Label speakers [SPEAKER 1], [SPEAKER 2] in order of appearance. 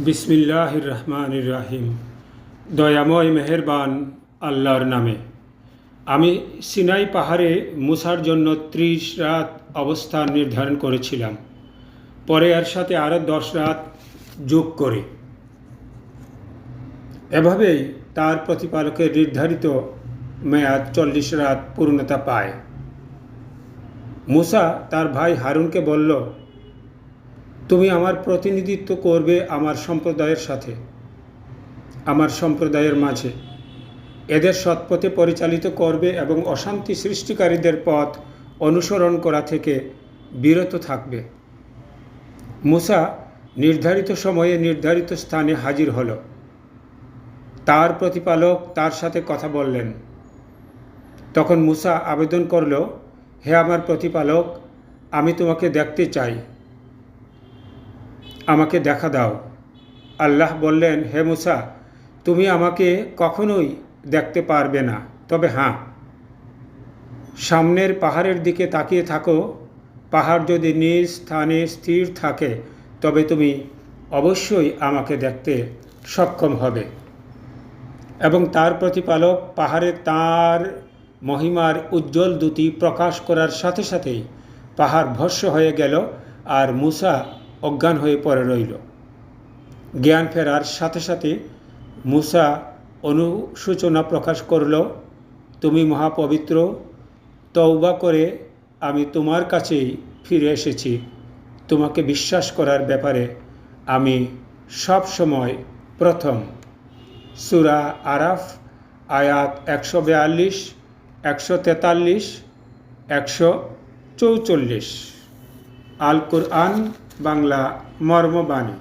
[SPEAKER 1] বিসমিল্লাহির রহমানির রহিম। দয়াময় মেহেরবান আল্লাহর নামে। আমি সিনাই পাহাড়ে মুসার জন্য 30 রাত অবস্থান নির্ধারণ করেছিলাম। পরে এর সাথে আরও 10 রাত যোগ করে এভাবেই তার প্রতিপালকের নির্ধারিত মেয়াদ 40 রাত পূর্ণতা পায়। মুসা তার ভাই হারুনকে বলল, তুমি আমার প্রতিনিধিত্ব করবে আমার সম্প্রদায়ের সাথে, আমার সম্প্রদায়ের মাঝে। এদের সৎপথে পরিচালিত করবে এবং অশান্তি সৃষ্টিকারীদের পথ অনুসরণ করা থেকে বিরত থাকবে। মুসা নির্ধারিত সময়ে নির্ধারিত স্থানে হাজির হল। তার প্রতিপালক তার সাথে কথা বললেন। তখন মুসা আবেদন করল, হে আমার প্রতিপালক, আমি তোমাকে দেখতে চাই, আমাকে দেখা দাও। আল্লাহ বললেন, হে মুসা, তুমি আমাকে কখনোই দেখতে পারবে না, তবে হ্যাঁ, সামনের পাহাড়ের দিকে তাকিয়ে থাকো। পাহাড় যদি নিজ স্থানে স্থির থাকে তবে তুমি অবশ্যই আমাকে দেখতে সক্ষম হবে। এবং তার প্রতিপালক পাহাড়ে তার মহিমার উজ্জ্বল দ্যুতি প্রকাশ করার সাথে সাথেই পাহাড় ভস্ম হয়ে গেল আর মুসা অজ্ঞান হয়ে পড়ে রইল। জ্ঞান ফেরার সাথে সাথে মুসা অনুশোচনা প্রকাশ করল, তুমি মহাপবিত্র, তওবা করে আমি তোমার কাছেই ফিরে এসেছি। তোমাকে বিশ্বাস করার ব্যাপারে আমি সব সময় প্রথম। সূরা আরাফ আয়াত 142, 143, 144। আল কুরআন বাংলা মর্মবাণী।